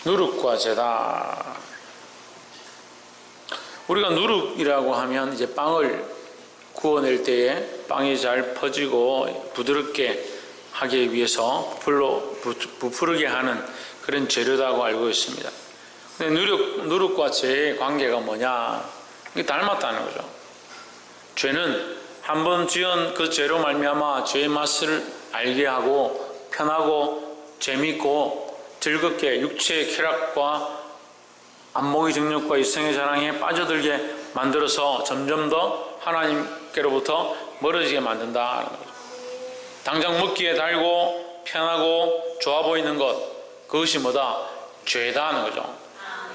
누룩과 죄다. 우리가 누룩이라고 하면 이제 빵을 구워낼 때에 빵이 잘 퍼지고 부드럽게 하기 위해서 부풀게 하는 그런 재료라고 알고 있습니다. 근데 누룩과 죄의 관계가 뭐냐? 이게 닮았다는 거죠. 죄는 한번 지은 그 죄로 말미암아 죄의 맛을 알게 하고 편하고 재밌고 즐겁게 육체의 쾌락과 안목의 정욕과 이성의 자랑에 빠져들게 만들어서 점점 더 하나님께로부터 멀어지게 만든다는 거죠. 당장 먹기에 달고 편하고 좋아 보이는 것, 그것이 뭐다? 죄다는 거죠.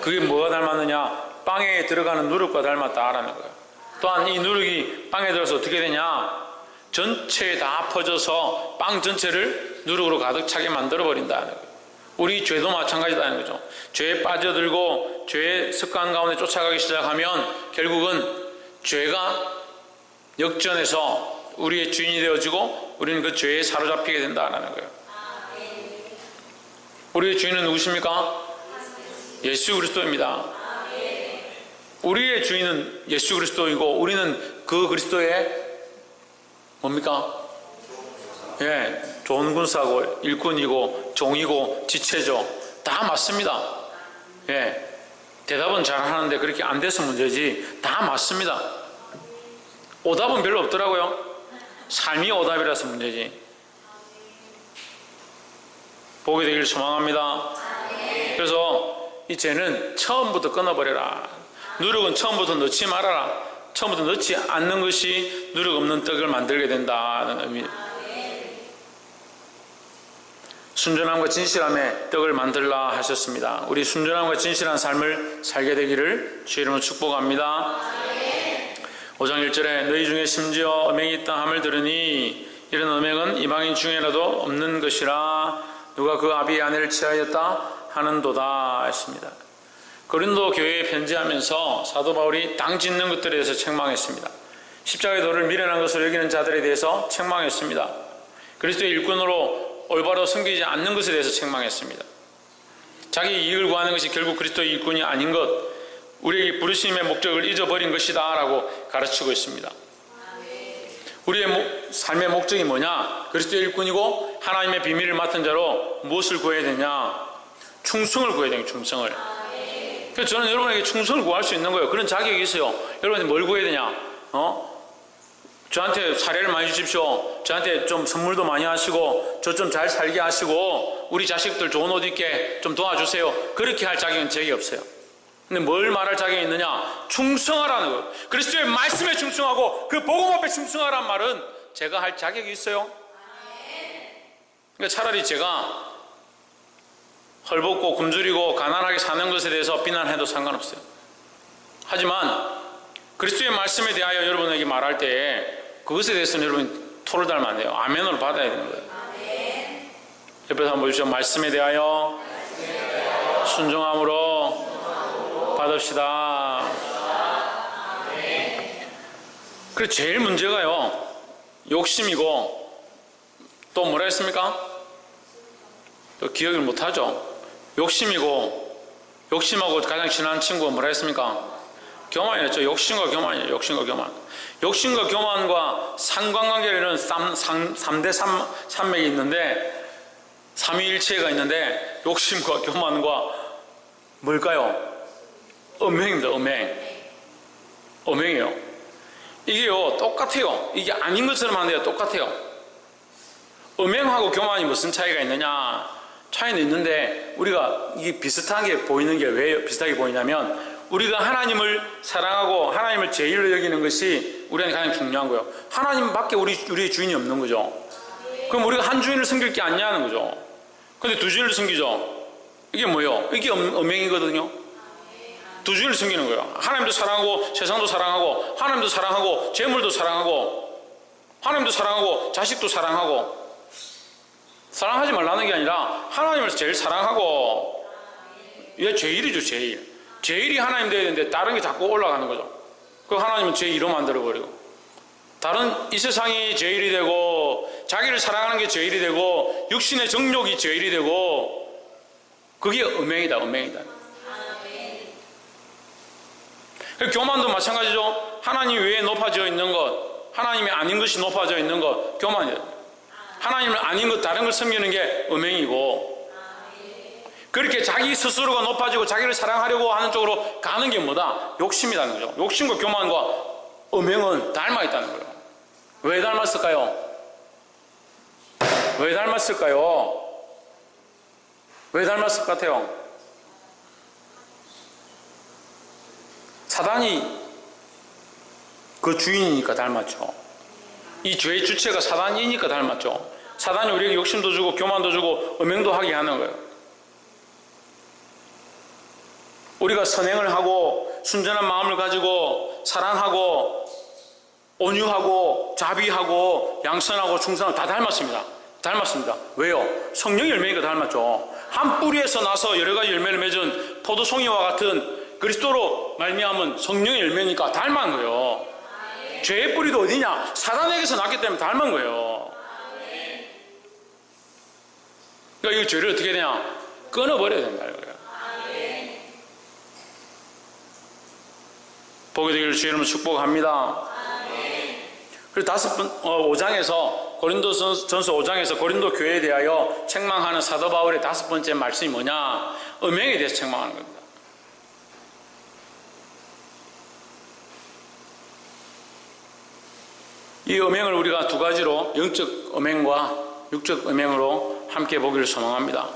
그게 뭐가 닮았느냐? 빵에 들어가는 누룩과 닮았다라는 거예요. 또한 이 누룩이 빵에 들어서 어떻게 되냐? 전체에 다 퍼져서 빵 전체를 누룩으로 가득 차게 만들어버린다는 거예요. 우리 죄도 마찬가지다는 거죠. 죄에 빠져들고 죄의 습관 가운데 쫓아가기 시작하면 결국은 죄가 역전해서 우리의 주인이 되어지고 우리는 그 죄에 사로잡히게 된다는 거예요. 우리의 주인은 누구십니까? 예수 그리스도입니다. 우리의 주인은 예수 그리스도이고 우리는 그 그리스도의 뭡니까? 예, 좋은 군사고 일꾼이고 종이고 지체죠. 다 맞습니다. 예, 대답은 잘하는데 그렇게 안 돼서 문제지 다 맞습니다. 오답은 별로 없더라고요. 삶이 오답이라서 문제지. 보게 되기를 소망합니다. 그래서 이 죄는 처음부터 끊어버려라. 누룩은 처음부터 넣지 말아라. 처음부터 넣지 않는 것이 누룩 없는 떡을 만들게 된다는 의미입니다. 순전함과 진실함의 떡을 만들라 하셨습니다. 우리 순전함과 진실한 삶을 살게 되기를 주의 이름으로 축복합니다. 5장 1절에 너희 중에 심지어 음행이 있다 함을 들으니 이런 음행은 이방인 중에라도 없는 것이라 누가 그 아비의 아내를 취하였다 하는도다 했습니다. 고린도 교회에 편지하면서 사도 바울이 당 짓는 것들에 대해서 책망했습니다. 십자가의 도를 미련한 것으로 여기는 자들에 대해서 책망했습니다. 그리스도의 일꾼으로 올바로 섬기지 않는 것에 대해서 책망했습니다. 자기 이익을 구하는 것이 결국 그리스도의 일꾼이 아닌 것, 우리에게 부르심의 목적을 잊어버린 것이다 라고 가르치고 있습니다. 우리의 삶의 목적이 뭐냐? 그리스도의 일꾼이고 하나님의 비밀을 맡은 자로 무엇을 구해야 되냐? 충성을 구해야 되냐, 충성을. 그래서 저는 여러분에게 충성을 구할 수 있는 거예요. 그런 자격이 있어요. 여러분이 뭘 구해야 되냐? 저한테 사례를 많이 주십시오. 저한테 좀 선물도 많이 하시고 저 좀 잘 살게 하시고 우리 자식들 좋은 옷 입게 좀 도와주세요. 그렇게 할 자격은 제게 없어요. 근데 뭘 말할 자격이 있느냐? 충성하라는 거예요. 그리스도의 말씀에 충성하고 그 복음 앞에 충성하라는 말은 제가 할 자격이 있어요. 그러니까 차라리 제가 헐벗고 굶주리고 가난하게 사는 것에 대해서 비난해도 상관없어요. 하지만 그리스도의 말씀에 대하여 여러분에게 말할 때 그것에 대해서는 여러분이 토를 달면 안 돼요. 아멘으로 받아야 되는 거예요. 옆에서 한번 보여주시죠. 말씀에 대하여 순종함으로 받읍시다. 그래서 제일 문제가요, 욕심이고 또 뭐라 했습니까? 또 기억을 못하죠. 욕심이고, 욕심하고 가장 친한 친구가 뭐라 했습니까? 교만이었죠. 욕심과 교만이에요. 욕심과 교만. 욕심과 교만과 상관관계에는 3대 산맥이 있는데, 삼위일체가 있는데, 욕심과 교만과 뭘까요? 음행입니다. 음행이에요. 이게요, 똑같아요. 이게 아닌 것처럼 하는데요, 똑같아요. 음행하고 교만이 무슨 차이가 있느냐? 차이는 있는데, 우리가 이게 비슷하게 보이는 게 왜 비슷하게 보이냐면, 우리가 하나님을 사랑하고 하나님을 제일로 여기는 것이 우리한테 가장 중요한 거예요. 하나님밖에 우리의 주인이 없는 거죠. 그럼 우리가 한 주인을 섬길 게 아니냐는 거죠. 근데 두 주인을 섬기죠. 이게 뭐예요? 이게 음행이거든요. 두 주인을 섬기는 거예요. 하나님도 사랑하고 세상도 사랑하고 하나님도 사랑하고 재물도 사랑하고 하나님도 사랑하고 자식도 사랑하고, 사랑하지 말라는 게 아니라 하나님을 제일 사랑하고, 이게 제일이죠. 제일이 하나님 되어야 되는데 다른 게 자꾸 올라가는 거죠. 그 하나님은 제2로 만들어버리고, 다른 이 세상이 제일이 되고 자기를 사랑하는 게 제일이 되고 육신의 정욕이 제일이 되고 그게 음행이다, 음행이다. 교만도 마찬가지죠. 하나님 외에 높아져 있는 것, 하나님이 아닌 것이 높아져 있는 것, 교만이에요. 하나님을 아닌 것, 다른 걸 섬기는 게 음행이고, 그렇게 자기 스스로가 높아지고 자기를 사랑하려고 하는 쪽으로 가는 게 뭐다? 욕심이라는 거죠. 욕심과 교만과 음행은 닮아 있다는 거예요. 왜 닮았을까요? 왜 닮았을까요? 왜 닮았을 것 같아요? 사단이 그 주인이니까 닮았죠. 이 죄의 주체가 사단이니까 닮았죠. 사단이 우리에게 욕심도 주고 교만도 주고 음행도 하게 하는 거예요. 우리가 선행을 하고 순전한 마음을 가지고 사랑하고 온유하고 자비하고 양선하고 충성하고 다 닮았습니다. 닮았습니다. 왜요? 성령의 열매니까 닮았죠. 한 뿌리에서 나서 여러 가지 열매를 맺은 포도송이와 같은 그리스도로 말미암은 성령의 열매니까 닮은 거예요. 죄의 뿌리도 어디냐? 사단에게서 났기 때문에 닮은 거예요. 그러니까 이 죄를 어떻게 해야 되냐? 끊어버려야 된다는 거예요. 보게 되기를 주의 이름으로 축복합니다. 그리고 5장에서 고린도전서 5장에서 고린도 교회에 대하여 책망하는 사도 바울의 5번째 말씀이 뭐냐? 음행에 대해서 책망하는 겁니다. 이 음행을 우리가 두 가지로 영적 음행과 육적 음행으로 함께 보기를 소망합니다.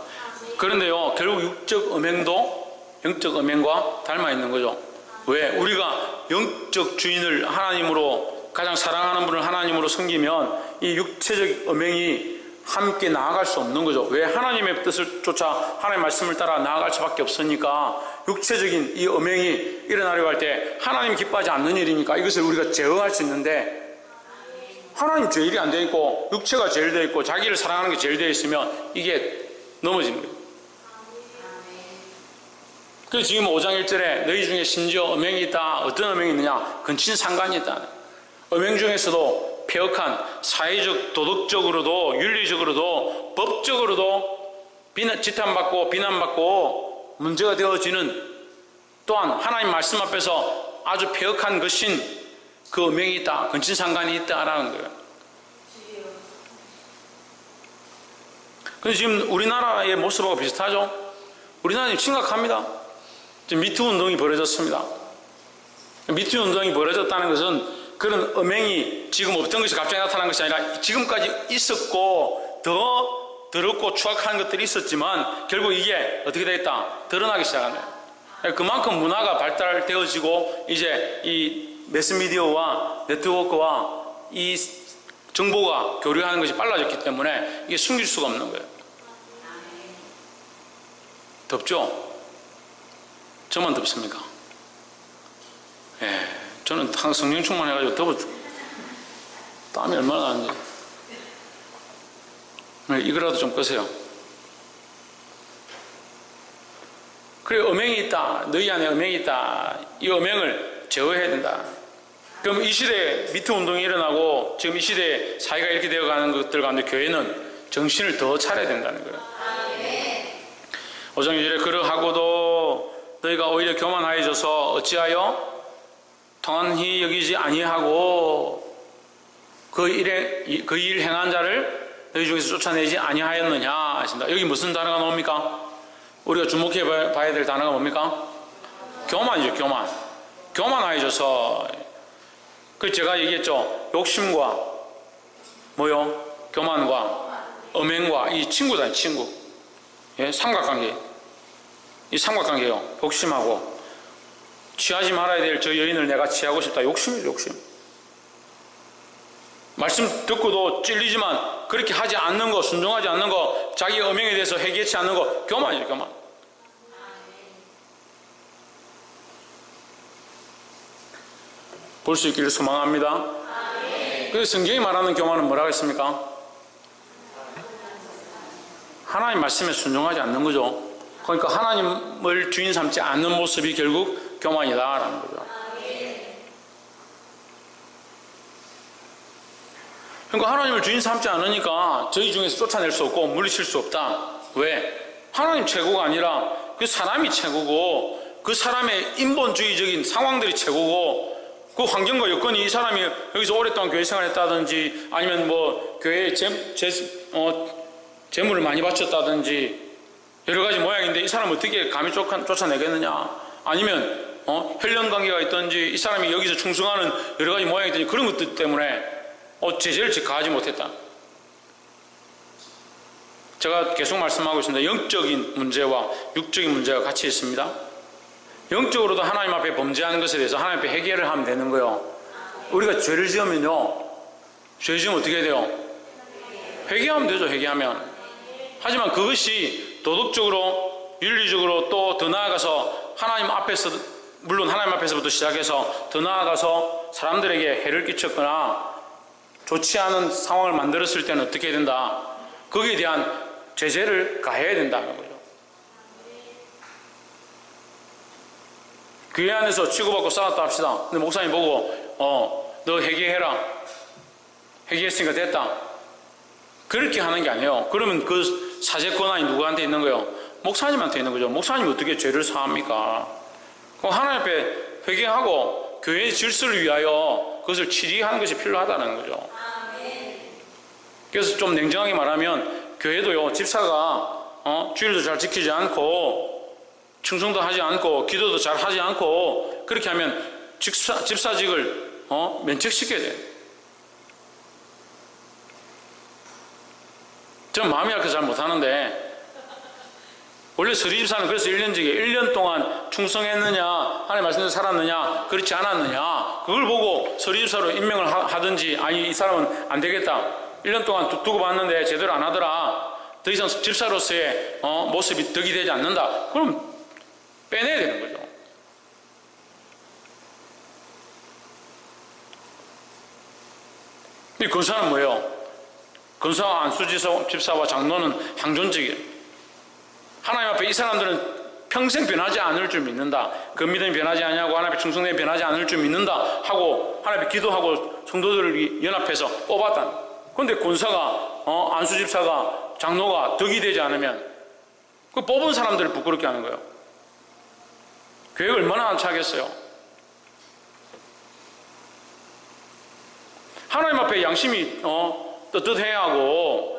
그런데요, 결국 육적 음행도 영적 음행과 닮아 있는 거죠. 왜? 우리가 영적 주인을 하나님으로, 가장 사랑하는 분을 하나님으로 섬기면 이 육체적 음행이 함께 나아갈 수 없는 거죠. 왜? 하나님의 뜻을 쫓아 하나님의 말씀을 따라 나아갈 수밖에 없으니까 육체적인 이 음행이 일어나려고 할 때 하나님 기뻐하지 않는 일이니까 이것을 우리가 제어할 수 있는데, 하나님 제일이 안 되어 있고 육체가 제일 되어 있고 자기를 사랑하는 게 제일 되어 있으면 이게 넘어지는 거예요. 그래서 지금 5장 1절에 너희 중에 심지어 음행이 있다. 어떤 음행이 있느냐? 근친상간이 있다. 음행 중에서도 폐역한 사회적, 도덕적으로도 윤리적으로도 법적으로도 지탄받고 비난받고 문제가 되어지는, 또한 하나님 말씀 앞에서 아주 폐역한 것인 그 음행이 있다, 근친상간이 있다라는 거예요. 근데 지금 우리나라의 모습하고 비슷하죠? 우리나라는 심각합니다. 지금 미투 운동이 벌어졌습니다. 미투 운동이 벌어졌다는 것은 그런 음행이 지금 없던 것이 갑자기 나타난 것이 아니라 지금까지 있었고 더 더럽고 추악한 것들이 있었지만 결국 이게 어떻게 되겠다? 드러나기 시작한 거예요. 그만큼 문화가 발달되어지고 이제 이 매스미디어와 네트워크와 이 정보가 교류하는 것이 빨라졌기 때문에 이게 숨길 수가 없는 거예요. 덥죠? 저만 덥습니까? 예, 저는 항상 성령 충만해가지고 더워 땀이 얼마나 나는지. 이거라도 좀 끄세요. 그래, 음행이 있다. 너희 안에 음행이 있다. 이 음행을 제어해야 된다. 그럼 이 시대에 미투 운동이 일어나고 지금 이 시대에 사회가 이렇게 되어가는 것들 가운데 교회는 정신을 더 차려야 된다는 거예요. 5장 2절에 그러하고도 너희가 오히려 교만하여져서 어찌하여 통한히 여기지 아니하고 그 일 행한 자를 너희 중에서 쫓아내지 아니하였느냐 하신다. 여기 무슨 단어가 나옵니까? 우리가 주목해 봐야 될 단어가 뭡니까? 교만이죠. 교만. 교만하여져서, 그 제가 얘기했죠. 욕심과 뭐요? 교만과 음행과 이 친구다. 친구. 예? 삼각관계. 이 삼각관계요. 욕심하고 취하지 말아야 될 저 여인을 내가 취하고 싶다. 욕심이죠. 욕심. 말씀 듣고도 찔리지만 그렇게 하지 않는 거, 순종하지 않는 거, 자기 음행에 대해서 회개치 않는 거, 교만이죠. 교만. 볼 수 있기를 소망합니다. 그래서 성경이 말하는 교만은 뭐라고 했습니까? 하나님 말씀에 순종하지 않는 거죠. 그러니까 하나님을 주인 삼지 않는 모습이 결국 교만이다라는 거죠. 그러니까 하나님을 주인 삼지 않으니까 저희 중에서 쫓아낼 수 없고 물리칠 수 없다. 왜? 하나님 최고가 아니라 그 사람이 최고고 그 사람의 인본주의적인 상황들이 최고고 그 환경과 여건이 이 사람이 여기서 오랫동안 교회 생활했다든지 아니면 뭐 교회에 재물을 많이 바쳤다든지 여러 가지 모양인데 이 사람을 어떻게 감히 쫓아내겠느냐, 아니면 혈연 관계가 있든지 이 사람이 여기서 충성하는 여러 가지 모양이 있든지 그런 것들 때문에 제재를 가하지 못했다. 제가 계속 말씀하고 있습니다. 영적인 문제와 육적인 문제가 같이 있습니다. 영적으로도 하나님 앞에 범죄하는 것에 대해서 하나님 앞에 회개를 하면 되는 거예요. 우리가 죄를 지으면요, 죄 지으면 어떻게 돼요? 회개하면 되죠. 회개하면. 하지만 그것이 도덕적으로 윤리적으로 또 더 나아가서 하나님 앞에서, 물론 하나님 앞에서부터 시작해서 더 나아가서 사람들에게 해를 끼쳤거나 좋지 않은 상황을 만들었을 때는 어떻게 해야 된다? 거기에 대한 제재를 가해야 된다는 거죠. 교회 안에서 치고받고 싸웠다 합시다. 근데 목사님 보고 너 회개해라, 회개했으니까 됐다, 그렇게 하는 게 아니에요. 그러면 그 사죄 권한이 누구한테 있는 거예요? 목사님한테 있는 거죠. 목사님이 어떻게 죄를 사합니까? 그럼 하나님 앞에 회개하고 교회의 질서를 위하여 그것을 치리하는 것이 필요하다는 거죠. 그래서 좀 냉정하게 말하면 교회도요, 집사가 주일도 잘 지키지 않고 충성도 하지 않고 기도도 잘 하지 않고 그렇게 하면 집사직을 면책시켜야 돼요. 저는 마음이 약해서 잘 못하는데, 원래 서리집사는 그래서 1년 동안 충성했느냐, 하나님 말씀대로 살았느냐, 그렇지 않았느냐, 그걸 보고 서리집사로 임명을 하든지, 아니 이 사람은 안 되겠다, 1년 동안 두고 봤는데 제대로 안 하더라, 더 이상 집사로서의 모습이 덕이 되지 않는다, 그럼 빼내야 되는 거죠. 이 권사는 뭐예요? 권사와 안수집사와 장로는 항존직이에요. 하나님 앞에 이 사람들은 평생 변하지 않을 줄 믿는다, 그 믿음이 변하지 않냐고, 하나님 앞에 충성됨이 변하지 않을 줄 믿는다 하고 하나님 앞에 기도하고 성도들을 연합해서 뽑았다. 그런데 권사가 안수집사가 장로가 덕이 되지 않으면 그 뽑은 사람들을 부끄럽게 하는 거예요. 교회가 얼마나 안 차겠어요. 하나님 앞에 양심이 떳떳해야 하고,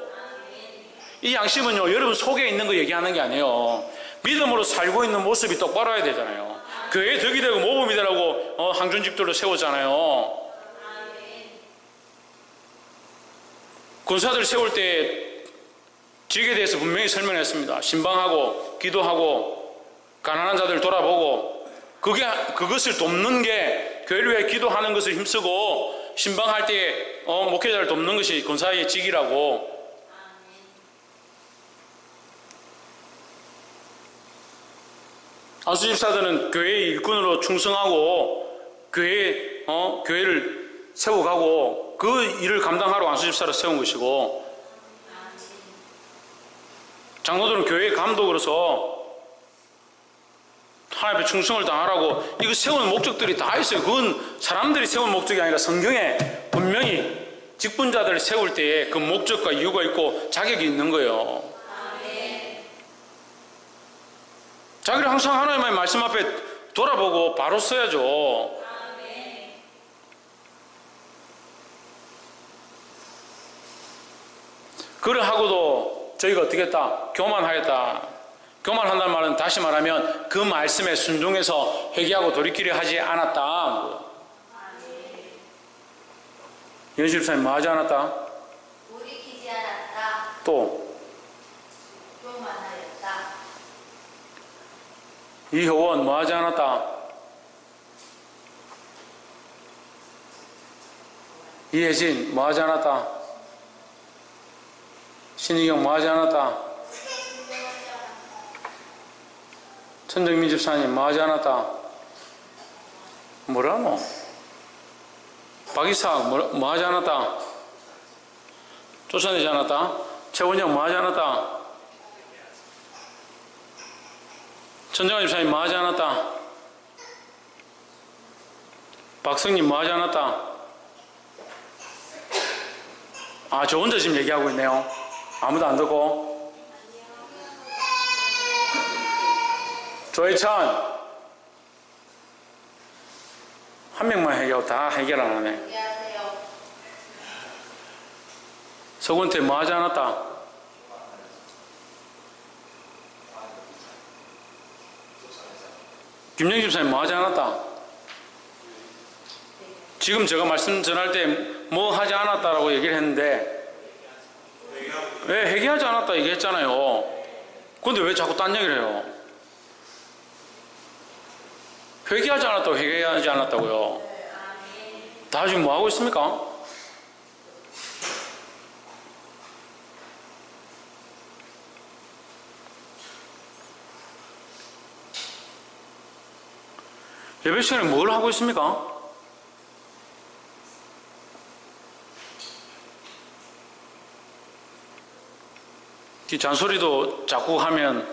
이 양심은요, 여러분 속에 있는 거 얘기하는 게 아니에요. 믿음으로 살고 있는 모습이 똑바로 해야 되잖아요. 교회에 덕이 되고 모범이 되라고 항존집들도 세웠잖아요. 권사들 세울 때 직에 대해서 분명히 설명했습니다. 신방하고 기도하고 가난한 자들 돌아보고, 그것을 돕는 게, 교회를 위해 기도하는 것을 힘쓰고 신방할 때 목회자를 돕는 것이 권사의 직이라고. 안수집사들은 교회의 일꾼으로 충성하고 교회를 세워가고 그 일을 감당하러 안수집사를 세운 것이고, 장로들은 교회의 감독으로서 하나님 앞에 충성을 다하라고, 이거 세우는 목적들이 다 있어요. 그건 사람들이 세운 목적이 아니라 성경에 분명히 직분자들을 세울 때에 그 목적과 이유가 있고 자격이 있는 거예요. 자기를 항상 하나님의 말씀 앞에 돌아보고 바로 써야죠. 그를 하고도 저희가 어떻게 했다? 교만하였다. 교만한다는 말은 다시 말하면 그 말씀에 순종해서 회개하고 돌이키려 하지 않았다. 연수 집사님 뭐 하지 않았다? 돌이키지 않았다. 또 교만하였다. 이효원 뭐 하지 않았다? 이혜진 뭐 하지 않았다? 신희경 뭐 하지 않았다? 천정민 집사님 뭐 하지 않았다? 뭐라노? 박이삭 뭐 하지 않았다? 쫓아내지 않았다? 최원영 뭐 하지 않았다? 천정환 집사님 뭐 하지 않았다? 박성님 뭐 하지 않았다? 아, 저 혼자 지금 얘기하고 있네요. 아무도 안 듣고. 조혜천. 한 명만 해결하고 다 해결 안 하네. 안녕하세요. 서군태 뭐 하지 않았다? 김영희 집사님 뭐 하지 않았다? 지금 제가 말씀 전할 때 뭐 하지 않았다라고 얘기를 했는데 왜 회개하지 않았다 얘기했잖아요. 근데 왜 자꾸 딴 얘기를 해요? 회개하지 않았다고 회개하지 않았다고요. 다 지금 뭐 하고 있습니까? 예배 시간에 뭘 하고 있습니까? 이 잔소리도 자꾸 하면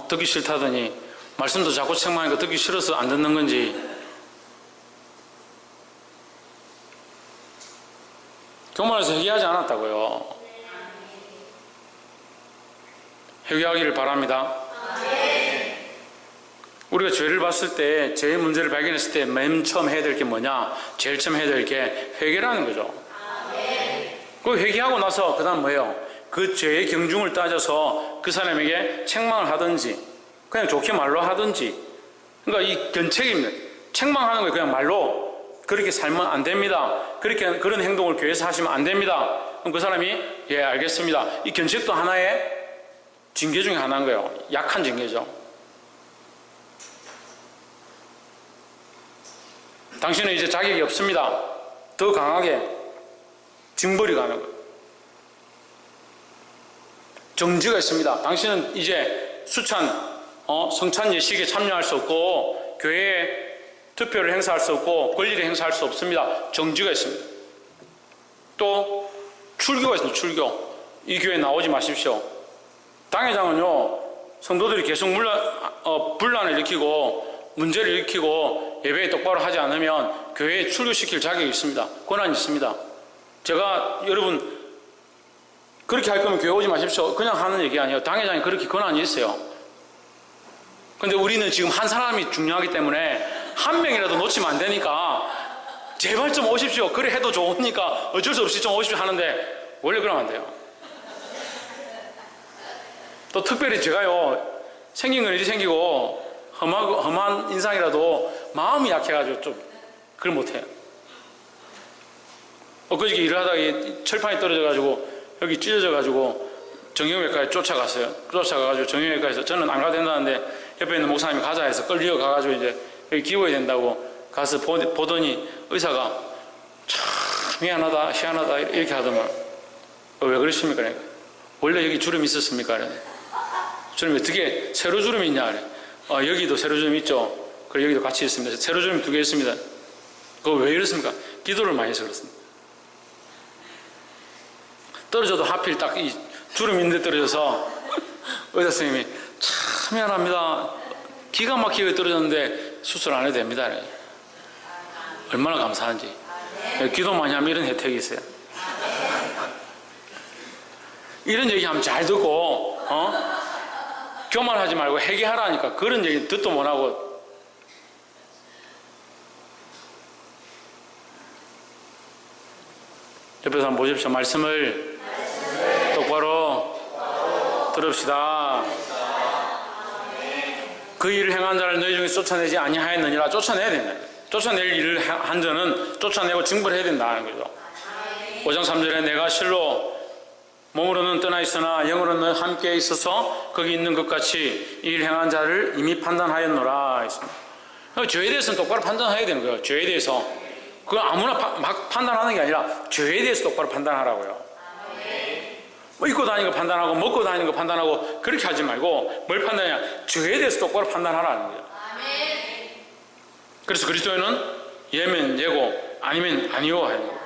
듣기 싫다더니 말씀도 자꾸 책망하니까 듣기 싫어서 안 듣는 건지. 교만해서 회개하지 않았다고요. 회개하기를 바랍니다. 우리가 죄를 봤을 때, 죄의 문제를 발견했을 때 맨 처음 해야 될 게 뭐냐? 제일 처음 해야 될 게 회개라는 거죠. 그 회개하고 나서 그 다음 뭐예요? 그 죄의 경중을 따져서 그 사람에게 책망을 하든지 그냥 좋게 말로 하든지, 그러니까 이 견책입니다. 책망하는 거예요. 그냥 말로 그렇게 살면 안 됩니다. 그런 행동을 교회에서 하시면 안 됩니다. 그럼 그 사람이 예 알겠습니다. 이 견책도 하나의 징계 중에 하나인 거예요. 약한 징계죠. 당신은 이제 자격이 없습니다. 더 강하게 징벌이 가는 거예요. 정지가 있습니다. 당신은 이제 수찬, 성찬 예식에 참여할 수 없고 교회에 투표를 행사할 수 없고 권리를 행사할 수 없습니다. 정지가 있습니다. 또 출교가 있습니다. 출교. 이 교회에 나오지 마십시오. 당회장은요, 성도들이 계속 분란을 일으키고 문제를 일으키고 예배에 똑바로 하지 않으면 교회에 출교시킬 자격이 있습니다. 권한이 있습니다. 제가 여러분 그렇게 할 거면 교회 오지 마십시오. 그냥 하는 얘기 아니에요. 당회장이 그렇게 권한이 있어요. 근데 우리는 지금 한 사람이 중요하기 때문에 한 명이라도 놓치면 안 되니까 제발 좀 오십시오. 그래 해도 좋으니까 어쩔 수 없이 좀 오십시오 하는데 원래 그러면 안 돼요. 또 특별히 제가요, 생긴 건 이리 생기고 험한 인상이라도 마음이 약해가지고 좀 그걸 못해요. 엊그저께 일을 하다가 이 철판이 떨어져가지고 여기 찢어져가지고 정형외과에 쫓아갔어요. 쫓아가가지고 정형외과에서 저는 안 가도 된다는데 옆에 있는 목사님이 가자 해서 끌려 가가지고 이제 여기 기워야 된다고 가서 보더니 의사가 참 미안하다 희한하다 이렇게 하더만. 왜 그러십니까? 원래 여기 주름이 있었습니까? 주름이 어떻게 세로주름이 있냐? 여기도 세로주름 있죠. 그리고 여기도 같이 있습니다. 세로주름 2개 있습니다. 그거 왜 이렇습니까? 기도를 많이 해서 그렇습니다. 떨어져도 하필 딱 이 주름 있는데 떨어져서 의사 선생님이 참 미안합니다. 기가 막히게 떨어졌는데 수술 안 해도 됩니다. 얼마나 감사한지. 기도 많이 하면 이런 혜택이 있어요. 이런 얘기하면 잘 듣고 교만하지 말고 회개하라니까 그런 얘기 듣도 못하고. 옆에서 한번 보십시오. 말씀을 똑바로 들읍시다. 그 일을 행한 자를 너희 중에 쫓아내지 아니하였느니라. 쫓아내야 됩니다. 쫓아낼 일을 한 자는 쫓아내고 징벌해야 된다는 거죠. 5장 3절에 내가 실로 몸으로는 떠나 있으나 영으로는 함께 있어서 거기 있는 것 같이 이 일 행한 자를 이미 판단하였노라 했습니다. 죄에 대해서는 똑바로 판단해야 되는 거예요. 죄에 대해서. 그거 아무나 막 판단하는 게 아니라 죄에 대해서 똑바로 판단하라고요. 뭐 입고 다니는 거 판단하고 먹고 다니는 거 판단하고 그렇게 하지 말고 뭘 판단하냐? 죄에 대해서 똑바로 판단하라는 거예요. 그래서 그리스도인은 예면 예고 아니면 아니요 하는 거예요.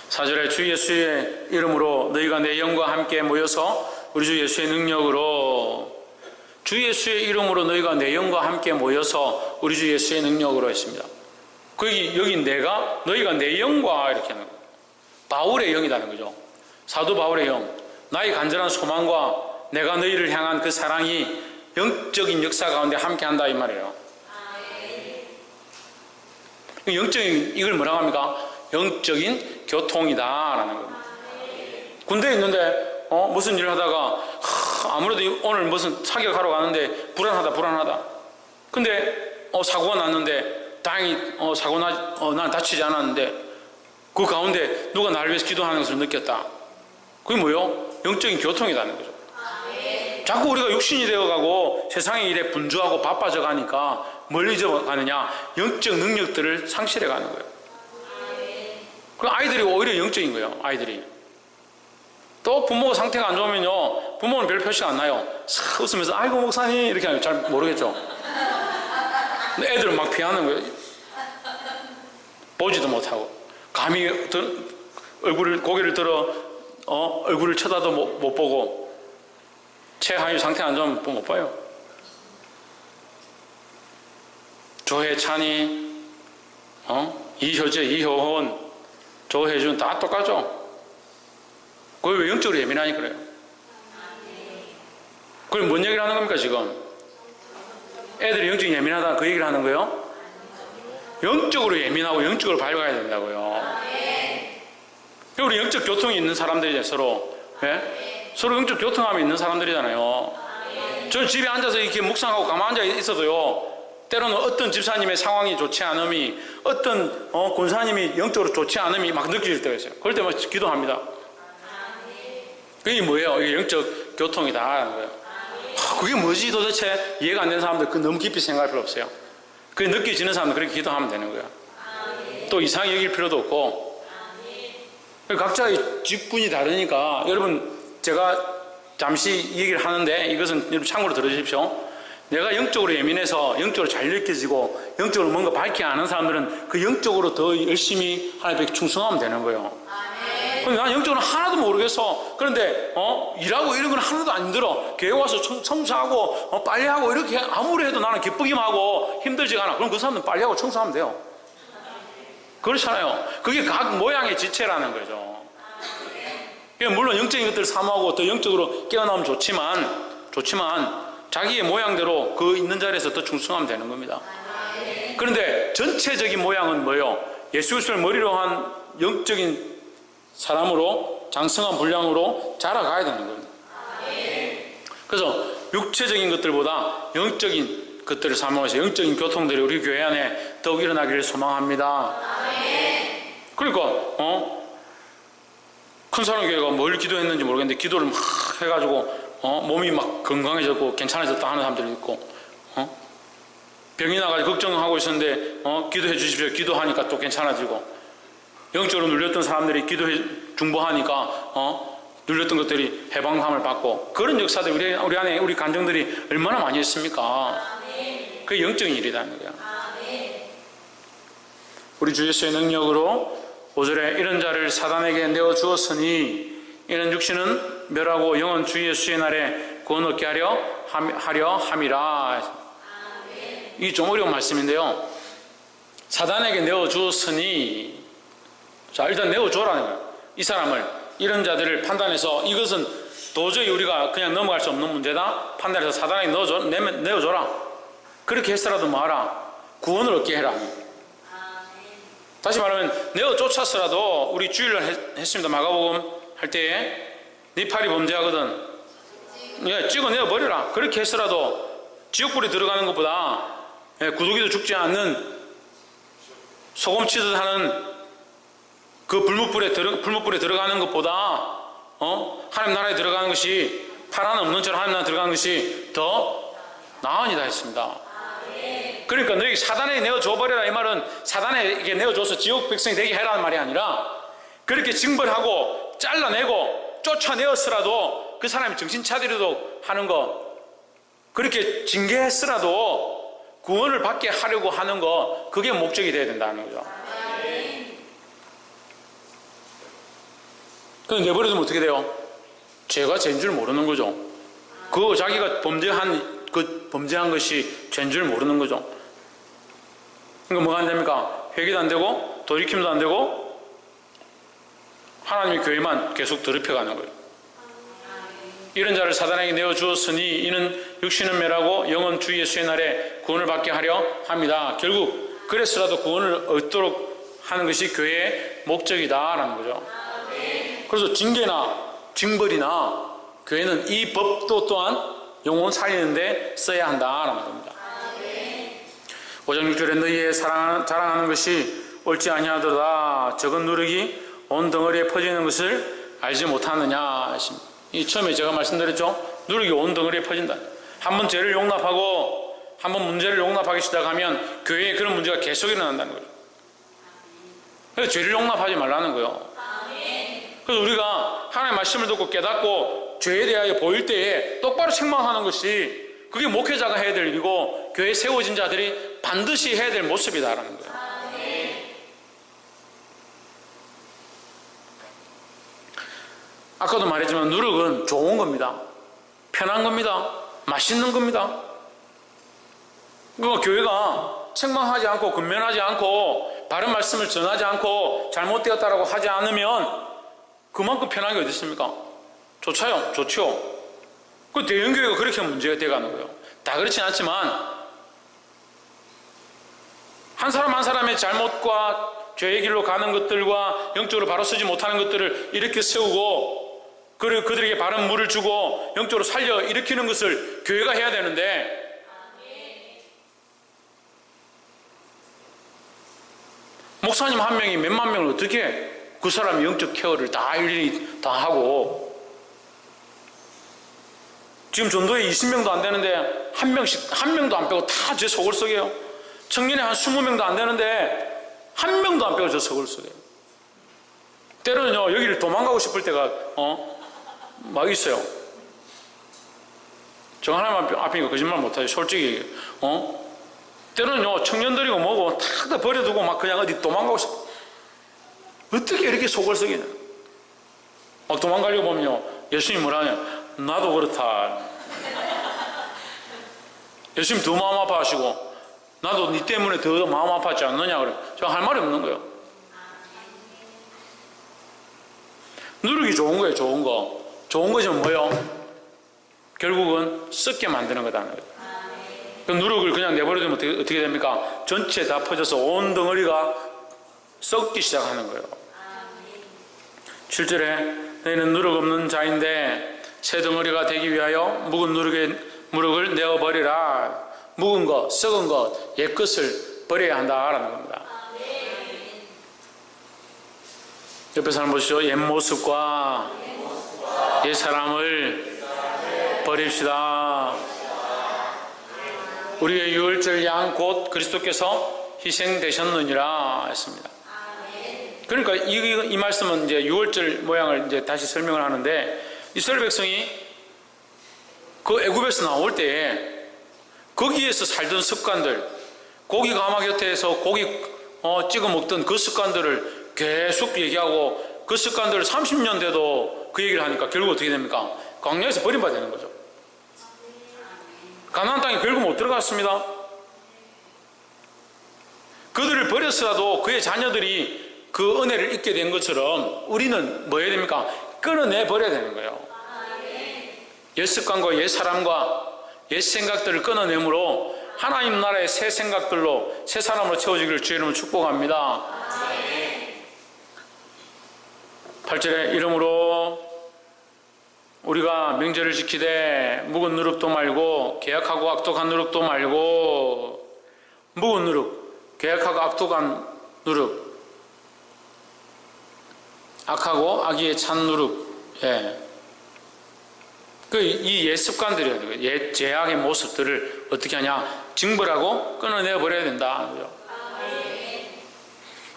4절에 주 예수의 이름으로 너희가 내 영과 함께 모여서 우리 주 예수의 능력으로, 주 예수의 이름으로 너희가 내 영과 함께 모여서 우리 주 예수의 능력으로 했습니다. 여기 너희가 내 영과 이렇게 하는 거예요. 바울의 영이라는 거죠. 사도 바울의 영, 나의 간절한 소망과 내가 너희를 향한 그 사랑이 영적인 역사 가운데 함께 한다 이 말이에요. 영적인 이걸 뭐라고 합니까? 영적인 교통이다라는 겁니다. 군대에 있는데 무슨 일을 하다가 아무래도 오늘 무슨 사격하러 가는데 불안하다. 근데 사고가 났는데 다행히 난 다치지 않았는데 그 가운데 누가 나를 위해서 기도하는 것을 느꼈다. 그게 뭐예요? 영적인 교통이라는 거죠. 자꾸 우리가 육신이 되어가고 세상의 일에 분주하고 바빠져 가니까 뭘 잊어가느냐? 영적 능력들을 상실해 가는 거예요. 그 아이들이 오히려 영적인 거예요. 아이들이. 또 부모가 상태가 안 좋으면요, 부모는 별 표시가 안 나요. 싹 웃으면서 아이고 목사님 이렇게 하면 잘 모르겠죠. 근데 애들은 막 피하는 거예요. 보지도 못하고 감히 고개를 들어 얼굴을 쳐다도 못 보고 체하이 상태 안 좋으면 못 봐요. 조혜찬이 이효재, 이효헌, 조혜준 다 똑같죠. 그걸 왜 영적으로 예민하니 그래요? 그걸 뭔 얘기를 하는 겁니까 지금? 애들이 영적으로 예민하다 그 얘기를 하는 거예요? 영적으로 예민하고 영적으로 밝아야 된다고요. 우리 영적 교통이 있는 사람들이잖아요. 서로. 네? 서로 영적 교통함이 있는 사람들이잖아요. 저는 집에 앉아서 이렇게 묵상하고 가만히 앉아 있어도요, 때로는 어떤 집사님의 상황이 좋지 않음이, 어떤 권사님이 영적으로 좋지 않음이 막 느껴질 때가 있어요. 그럴 때만 기도합니다. 그게 뭐예요? 이게 영적 교통이다 하는 거예요. 그게 뭐지 도대체 이해가 안 되는 사람들 너무 깊이 생각할 필요 없어요. 그게 느껴지는 사람들 그렇게 기도하면 되는 거예요. 또 이상하게 여길 필요도 없고. 각자의 직분이 다르니까 여러분 제가 잠시 얘기를 하는데 이것은 여러분 참고로 들어주십시오. 내가 영적으로 예민해서 영적으로 잘 느껴지고 영적으로 뭔가 밝게 아는 사람들은 그 영적으로 더 열심히 하나님께 충성하면 되는 거예요. 근데 난 영적으로 하나도 모르겠어. 그런데 일하고 이런 건 하나도 안 힘들어. 교회 와서 청소하고 빨래하고 이렇게 아무리 해도 나는 기쁘기만 하고 힘들지가 않아. 그럼 그 사람은 빨래하고 청소하면 돼요. 그렇잖아요. 그게 각 모양의 지체라는 거죠. 물론 영적인 것들을 사모하고 더 영적으로 깨어나면 좋지만 자기의 모양대로 그 있는 자리에서 더 충성하면 되는 겁니다. 그런데 전체적인 모양은 뭐예요? 예수 그리스도를 머리로 한 영적인 사람으로 장성한 분량으로 자라가야 되는 겁니다. 그래서 육체적인 것들보다 영적인 것들을 사모해서 영적인 교통들이 우리 교회 안에 더욱 일어나기를 소망합니다. 그러니까 큰 사랑교회가 뭘 기도했는지 모르겠는데 기도를 막 해가지고 몸이 막 건강해졌고 괜찮아졌다 하는 사람들도 있고 병이 나가지고 걱정하고 있었는데 기도해 주십시오. 기도하니까 또 괜찮아지고 영적으로 눌렸던 사람들이 기도해 중보하니까 눌렸던 것들이 해방함을 받고 그런 역사들 우리 안에 우리 간정들이 얼마나 많이 했습니까? 그게 영적인 일이라는 거야. 우리 주 예수의 능력으로 5절에 이런 자를 사단에게 내어주었으니 이는 육신은 멸하고 영은 주 예수의 날에 구원 얻게 하려 함이라. 이게 좀 어려운 말씀인데요. 사단에게 내어주었으니 자 일단 내어줘라는 거예요. 이 사람을 이런 자들을 판단해서 이것은 도저히 우리가 그냥 넘어갈 수 없는 문제다 판단해서 사단에게 내어줘라. 그렇게 했으라도 뭐하라? 구원을 얻게 해라. 다시 말하면 내어쫓았으라도 우리 주일날 했습니다. 마가복음 할 때에 네 팔이 범죄하거든 찍어내어 버려라. 그렇게 했으라도 지옥불에 들어가는 것보다 구더기도 죽지 않는 소금치듯 하는 그 불못불에 들어가는 것보다 하나님 나라에 들어가는 것이 팔 하나 없는 채로 하나님 나라에 들어가는 것이 더 나으니라 했습니다. 그러니까 너희 사단에게 내어줘버려라 이 말은 사단에게 내어줘서 지옥 백성이 되게 해라는 말이 아니라 그렇게 징벌하고 잘라내고 쫓아내었으라도 그 사람이 정신 차리도록 하는 거 그렇게 징계했으라도 구원을 받게 하려고 하는 거 그게 목적이 돼야 된다는 거죠. 그럼 내버려두면 어떻게 돼요? 죄가 죄인 줄 모르는 거죠. 그 자기가 범죄한 것이 죄인 줄 모르는 거죠. 그러니까 뭐가 안 됩니까? 회개도 안 되고 돌이킴도 안 되고 하나님의 교회만 계속 더럽혀가는 거예요. 이런 자를 사단에게 내어주었으니 이는 육신은 멸하고 영은 주 예수의 날에 구원을 받게 하려 합니다. 결국 그래서라도 구원을 얻도록 하는 것이 교회의 목적이다라는 거죠. 그래서 징계나 징벌이나 교회는 이 법도 또한 영혼 살리는데 써야 한다라는 겁니다. 5장 6절에 너희의 자랑하는 것이 옳지 아니하도다. 적은 누룩이 온 덩어리에 퍼지는 것을 알지 못하느냐. 이 처음에 제가 말씀드렸죠. 누룩이 온 덩어리에 퍼진다. 한번 죄를 용납하고 한번 문제를 용납하기 시작하면 교회에 그런 문제가 계속 일어난다는 거죠. 그래서 죄를 용납하지 말라는 거예요. 그래서 우리가 하나님의 말씀을 듣고 깨닫고 죄에 대하여 보일 때에 똑바로 책망하는 것이 그게 목회자가 해야 될 일이고 교회에 세워진 자들이 반드시 해야 될 모습이다라는 거예요. 아까도 말했지만 누룩은 좋은 겁니다. 편한 겁니다. 맛있는 겁니다. 그러니까 교회가 책망하지 않고 근면하지 않고 바른 말씀을 전하지 않고 잘못되었다라고 하지 않으면 그만큼 편한 게 어디 있습니까? 좋죠. 그 대형교회가 그렇게 문제가 돼가는 거예요. 다 그렇진 않지만 한 사람 한 사람의 잘못과 죄의 길로 가는 것들과 영적으로 바로 서지 못하는 것들을 이렇게 세우고 그리고 그들에게 바른 물을 주고 영적으로 살려 일으키는 것을 교회가 해야 되는데 목사님 한 명이 몇만 명을 어떻게 그 사람의 영적 케어를 다 일일이 다 하고 지금 전도에 20명도 안 되는데 한 명도 안 빼고 다 제 속을 썩여요. 청년에 한 20명도 안 되는데 한 명도 안 빼고 저 속을 썩여요. 때로는요 여기를 도망가고 싶을 때가 막 있어요. 저 하나님 앞이니까 거짓말 못하죠. 솔직히 얘기해요. 때로는요 청년들이고 뭐고 다 버려두고 막 그냥 어디 도망가고 싶어. 어떻게 이렇게 속을 썩이냐. 막 도망가려고 보면요 예수님 뭐라냐. 나도 그렇다. 예수님 더 마음 아파하시고 나도 네 때문에 더 마음 아팠지 않느냐 그래. 저 할 말이 없는 거예요. 누룩이 좋은 거예요. 좋은 거. 좋은 것이면 뭐예요? 결국은 썩게 만드는 거다는 거예요. 그 누룩을 그냥 내버려두면 어떻게 됩니까? 전체 다 퍼져서 온 덩어리가 썩기 시작하는 거예요. 7절에 너희는 누룩 없는 자인데 새 덩어리가 되기 위하여 묵은 누룩을 내어버리라. 묵은 것, 썩은 것, 옛 것을 버려야 한다라는 겁니다. 옆에 사람 보시죠. 옛 모습과 옛 사람을 버립시다. 우리의 유월절 양 곧 그리스도께서 희생되셨느니라 했습니다. 그러니까 이 말씀은 이제 유월절 모양을 이제 다시 설명을 하는데 이스라엘 백성이 그 애굽에서 나올 때에 거기에서 살던 습관들, 고기 가마 곁에서 고기 찍어 먹던 그 습관들을 계속 얘기하고 그 습관들을 30년 돼도 그 얘기를 하니까 결국 어떻게 됩니까? 광야에서 버림받는 거죠. 가나안 땅에 결국 못 들어갔습니다. 그들을 버렸어도 그의 자녀들이 그 은혜를 잊게 된 것처럼 우리는 뭐 해야 됩니까? 끊어내 버려야 되는 거예요. 옛 습관과 옛 사람과 옛 생각들을 끊어내므로 하나님 나라의 새 생각들로 새 사람으로 채워지기를 주의 이름으로 축복합니다. 8절에 이러므로 우리가 명절을 지키되 묵은 누룩도 말고 계약하고 악독한 누룩도 말고 묵은 누룩, 계약하고 악독한 누룩, 악하고 악의에 찬 누룩, 이 옛 습관들이에요. 옛 죄악의 모습들을 어떻게 하냐? 징벌하고 끊어내 버려야 된다.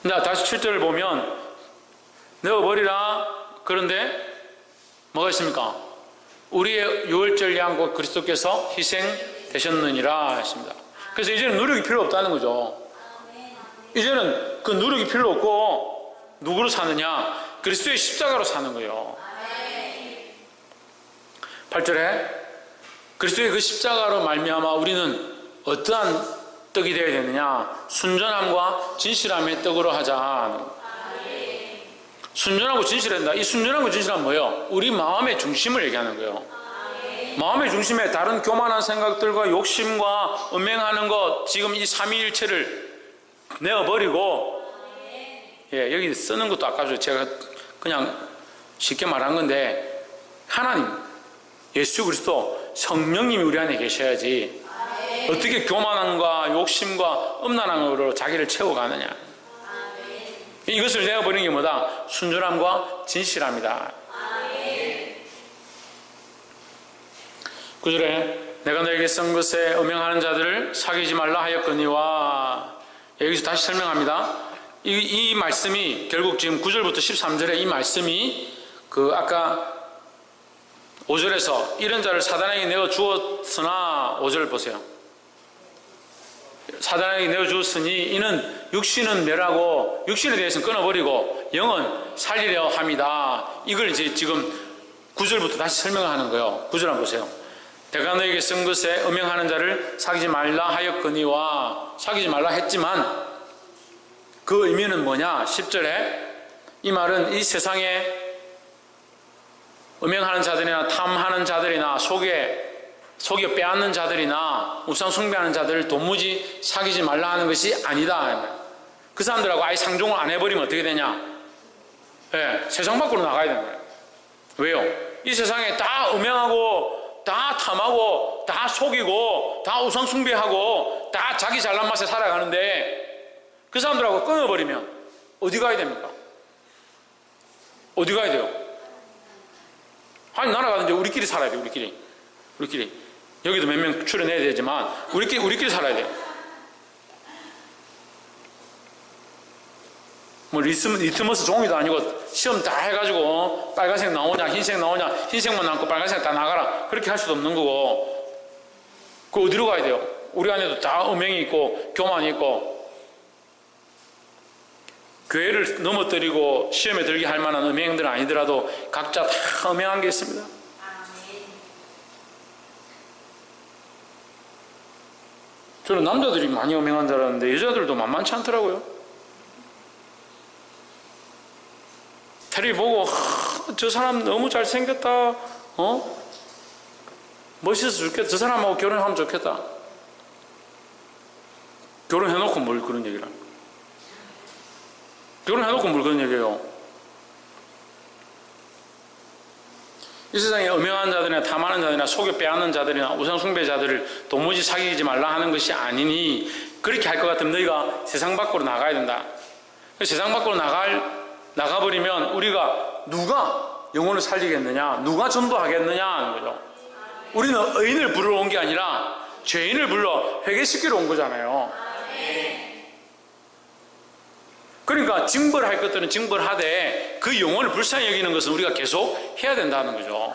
근데 다시 7절을 보면 내어버리라. 그런데 뭐가 있습니까? 우리의 유월절 양과 그리스도께서 희생되셨느니라 했습니다. 그래서 이제는 누룩이 필요 없다는 거죠. 이제는 그 누룩이 필요 없고 누구로 사느냐? 그리스도의 십자가로 사는 거예요. 8절에 그리스도의 그 십자가로 말미암아 우리는 어떠한 떡이 되어야 되느냐? 순전함과 진실함의 떡으로 하자. 순전하고 진실한다. 이 순전하고 진실함은 뭐예요? 우리 마음의 중심을 얘기하는 거예요. 마음의 중심에 다른 교만한 생각들과 욕심과 음행하는 것, 지금 이 삼위일체를 내어버리고, 예, 여기 쓰는 것도 아까 제가 그냥 쉽게 말한 건데, 하나님, 예수 그리스도, 성령님이 우리 안에 계셔야지 어떻게 교만함과 욕심과 음란함으로 자기를 채워가느냐. 이것을 내어버리는 게 뭐다? 순전함과 진실함이다. 9절에 내가 너에게 쓴 것에 음행하는 자들을 사귀지 말라 하였거니와, 여기서 다시 설명합니다. 이 말씀이 결국 지금 9절부터 13절에 이 말씀이 아까 5절에서 이런 자를 사단에게 내어 주었으나, 5절 보세요. 사단에게 내어 주었으니 이는 육신은 멸하고 육신에 대해서는 끊어버리고 영은 살리려 합니다. 이걸 이제 지금 9절부터 다시 설명을 하는 거예요. 9절 한번 보세요. 내가 너에게 쓴 것에 음행하는 자를 사귀지 말라 하였거니와, 사귀지 말라 했지만 그 의미는 뭐냐? 10절에 이 말은 이 세상에 음행하는 자들이나 탐하는 자들이나 속여 빼앗는 자들이나 우상 숭배하는 자들을 도무지 사귀지 말라 하는 것이 아니다. 그 사람들하고 아예 상종을 안 해버리면 어떻게 되냐? 네, 세상 밖으로 나가야 되는 거예요. 왜요? 이 세상에 다 음행하고 다 탐하고 다 속이고 다 우상 숭배하고 다 자기 잘난 맛에 살아가는데, 그 사람들하고 끊어버리면 어디 가야 됩니까? 어디 가야 돼요? 아니, 날아가든지 우리끼리 살아야 돼요. 우리끼리 여기도 몇 명 출연해야 되지만 우리끼리 살아야 돼요. 뭐 리트머스 종이도 아니고 시험 다 해가지고 빨간색 나오냐 흰색 나오냐, 흰색만 남고 빨간색 다 나가라, 그렇게 할 수도 없는 거고. 그 어디로 가야 돼요? 우리 안에도 다 음행이 있고 교만이 있고, 교회를 넘어뜨리고 시험에 들게 할 만한 음행들은 아니더라도 각자 다 음행한 게 있습니다. 저는 남자들이 많이 음행한 줄 알았는데 여자들도 만만치 않더라고요. 테레비 보고 저 사람 너무 잘생겼다, 멋있어서 좋겠다, 저 사람하고 결혼하면 좋겠다. 결혼해놓고 뭘 그런 얘기를 합니까? 결혼해놓고 뭘 그런 얘기해요? 이 세상에 음행하는 자들이나 탐하는 자들이나 속여 빼앗는 자들이나 우상 숭배자들을 도무지 사귀지 말라 하는 것이 아니니, 그렇게 할 것 같으면 너희가 세상 밖으로 나가야 된다. 세상 밖으로 나가버리면 우리가 누가 영혼을 살리겠느냐, 누가 전도하겠느냐 하는 거죠. 우리는 의인을 부르러 온 게 아니라 죄인을 불러 회개시키러 온 거잖아요. 그러니까 징벌할 것들은 징벌하되 그 영혼을 불쌍히 여기는 것은 우리가 계속 해야 된다는 거죠.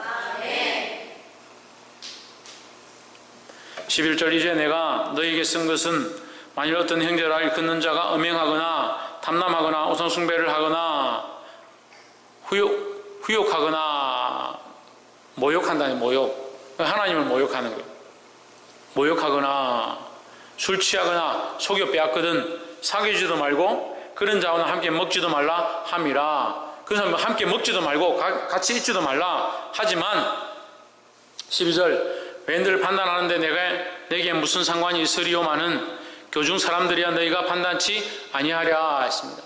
11절 이제 내가 너에게 쓴 것은 만일 어떤 형제를 걷는 자가 음행하거나 탐남하거나 우상 숭배를 하거나 후욕하거나, 모욕한다니, 모욕, 하나님을 모욕하는 거예요. 모욕하거나 술 취하거나 속여 빼앗거든 사귀지도 말고 그런 자와는 함께 먹지도 말라 함이라. 그 사람은 함께 먹지도 말고 같이 있지도 말라 하지만, 12절 외인들을 판단하는데 내게 무슨 상관이 있으리요마는 교중 사람들이야 너희가 판단치 아니하랴 했습니다.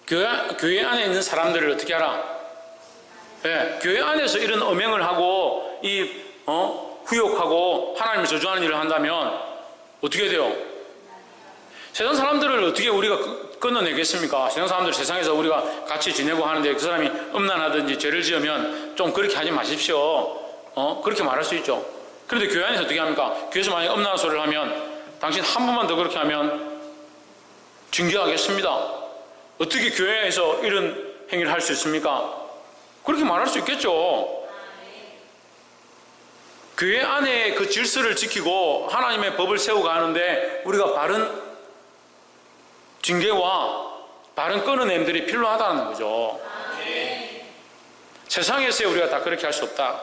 교회 안에 있는 사람들을 어떻게 하라? 네, 교회 안에서 이런 음행을 하고 후욕하고 하나님을 저주하는 일을 한다면 어떻게 돼요? 세상 사람들을 어떻게 우리가 끊어내겠습니까? 세상 사람들, 세상에서 우리가 같이 지내고 하는데 그 사람이 음란하든지 죄를 지으면 좀 그렇게 하지 마십시오, 그렇게 말할 수 있죠. 그런데 교회 안에서 어떻게 합니까? 교회에서 만약에 음란한 소리를 하면 당신 한 번만 더 그렇게 하면 징계하겠습니다. 어떻게 교회에서 이런 행위를 할 수 있습니까? 그렇게 말할 수 있겠죠. 교회 안에 그 질서를 지키고 하나님의 법을 세워가는데 우리가 바른 징계와 바른 끊어냄들이 필요하다는 거죠. 세상에서 우리가 다 그렇게 할 수 없다.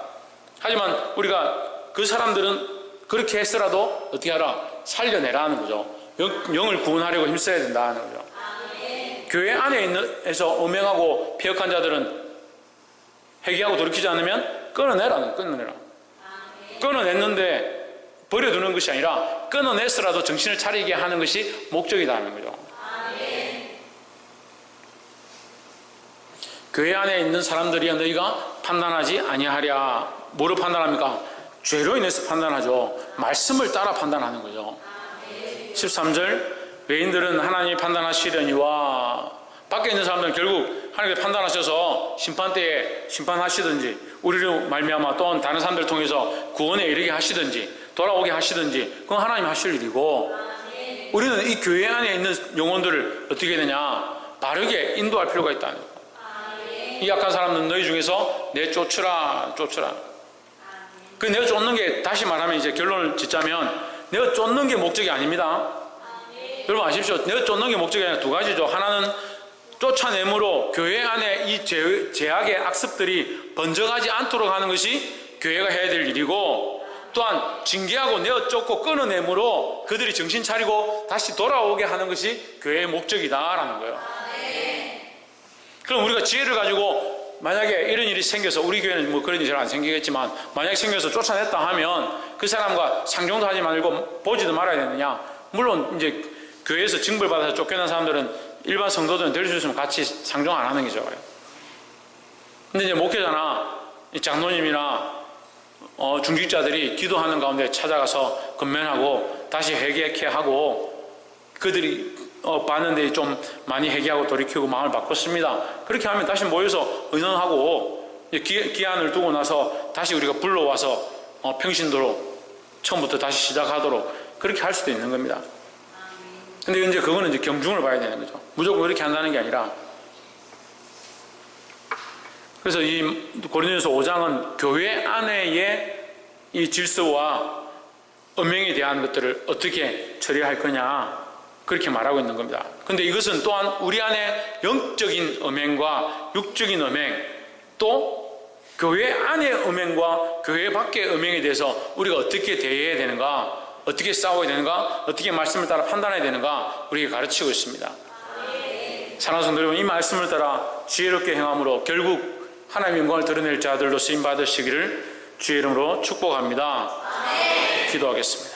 하지만 우리가 그 사람들은 그렇게 했더라도 어떻게 하라? 살려내라는 거죠. 영을 구원하려고 힘써야 된다는 거죠. 교회 안에서 음행하고 피역한 자들은 회개하고 돌이키지 않으면 끊어내라. 끊어냈는데 버려두는 것이 아니라 끊어내서라도 정신을 차리게 하는 것이 목적이라는 거죠. 교회 안에 있는 사람들이야 너희가 판단하지 아니하랴. 뭐로 판단합니까? 죄로 인해서 판단하죠. 말씀을 따라 판단하는 거죠. 13절 외인들은 하나님이 판단하시려니와 밖에 있는 사람들은 결국 하나님께 판단하셔서 심판대에 심판하시든지 우리를 말미암아 또는 다른 사람들을 통해서 구원에 이르게 하시든지 돌아오게 하시든지 그건 하나님이 하실 일이고 우리는 이 교회 안에 있는 영혼들을 어떻게 해야 되냐? 바르게 인도할 필요가 있다는 거예요. 이 약한 사람은 너희 중에서 내쫓으라. 그 내가 쫓는 게 다시 말하면 이제 결론을 짓자면 내가 쫓는 게 목적이 아닙니다. 여러분 아십시오. 내가 쫓는 게 목적이 아니라 두 가지죠. 하나는 쫓아내므로 교회 안에 이 죄악의 악습들이 번져가지 않도록 하는 것이 교회가 해야 될 일이고 또한 징계하고 내어 쫓고 끊어내므로 그들이 정신 차리고 다시 돌아오게 하는 것이 교회의 목적이다라는 거예요. 그럼 우리가 지혜를 가지고 만약에 이런 일이 생겨서 우리 교회는 뭐 그런 일이 잘 안 생기겠지만 만약에 생겨서 쫓아냈다 하면 그 사람과 상종도 하지 말고 보지도 말아야 되느냐? 물론 이제 교회에서 징벌받아서 쫓겨난 사람들은 일반 성도들은 될 수 있으면 같이 상종 안 하는 거죠. 근데 이제 목회자나 장로님이나 중직자들이 기도하는 가운데 찾아가서 건면하고 다시 회개케 하고 그들이 봤는데 좀 많이 회개하고 돌이키고 마음을 바꿨습니다. 그렇게 하면 다시 모여서 의논하고 기한을 두고 나서 다시 우리가 불러와서 평신도로 처음부터 다시 시작하도록 그렇게 할 수도 있는 겁니다. 근데 이제 그거는 이제 경중을 봐야 되는 거죠. 무조건 그렇게 한다는 게 아니라. 그래서 이 고린도전서 5장은 교회 안에의 이 질서와 음행에 대한 것들을 어떻게 처리할 거냐 그렇게 말하고 있는 겁니다. 근데 이것은 또한 우리 안에 영적인 음행과 육적인 음행 또 교회 안의 음행과 교회 밖의 음행에 대해서 우리가 어떻게 대해야 되는가 어떻게 싸워야 되는가 어떻게 말씀을 따라 판단해야 되는가 우리에게 가르치고 있습니다. 사랑하는 성도 여러분 이 말씀을 따라 지혜롭게 행함으로 결국 하나님의 영광을 드러낼 자들로 쓰임받으시기를 주의 이름으로 축복합니다. 기도하겠습니다.